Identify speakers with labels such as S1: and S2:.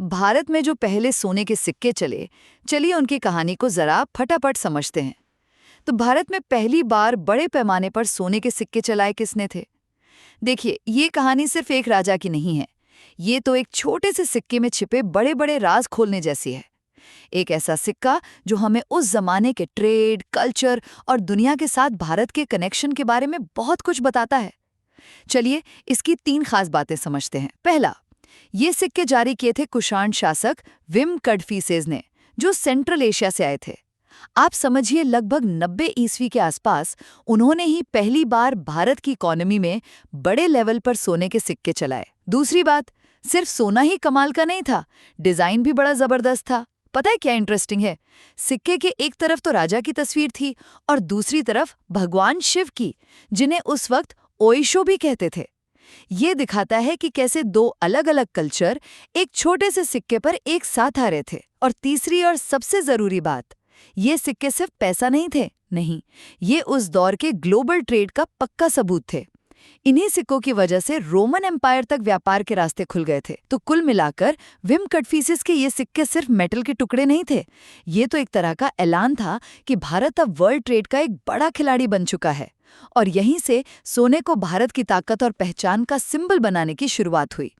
S1: भारत में जो पहले सोने के सिक्के चले, चलिए उनकी कहानी को जरा फटाफट समझते हैं। तो भारत में पहली बार बड़े पैमाने पर सोने के सिक्के चलाए किसने थे? देखिए, ये कहानी सिर्फ एक राजा की नहीं है। ये तो एक छोटे से सिक्के में छिपे बड़े बड़े राज खोलने जैसी है। एक ऐसा सिक्का जो हमें उस जमाने के ट्रेड, कल्चर और दुनिया के साथ भारत के कनेक्शन के बारे में बहुत कुछ बताता है। चलिए, इसकी 3 खास बातें समझते हैं। पहला, ये सिक्के जारी किए थे कुषाण शासक विम कडफिसेस ने, जो सेंट्रल एशिया से आए थे। आप समझिए, लगभग 90 ईस्वी के आसपास उन्होंने ही पहली बार भारत की इकोनॉमी में बड़े लेवल पर सोने के सिक्के चलाए। दूसरी बात, सिर्फ सोना ही कमाल का नहीं था, डिजाइन भी बड़ा जबरदस्त था। पता है क्या इंटरेस्टिंग है? सिक्के के एक तरफ तो राजा की तस्वीर थी और दूसरी तरफ भगवान शिव की, जिन्हें उस वक्त ओइशो भी कहते थे। ये दिखाता है कि कैसे दो अलग-अलग कल्चर एक छोटे से सिक्के पर एक साथ आ रहे थे। और तीसरी और सबसे जरूरी बात, ये सिक्के सिर्फ पैसा नहीं थे, नहीं, ये उस दौर के ग्लोबल ट्रेड का पक्का सबूत थे। इन्हीं सिक्कों की वजह से रोमन एम्पायर तक व्यापार के रास्ते खुल गए थे। तो कुल मिलाकर विम कडफिसेस के ये सिक्के सिर्फ मेटल के टुकड़े नहीं थे, ये तो एक तरह का ऐलान था कि भारत अब वर्ल्ड ट्रेड का एक बड़ा खिलाड़ी बन चुका है। और यहीं से सोने को भारत की ताकत और पहचान का सिंबल बनाने की शुरुआत हुई।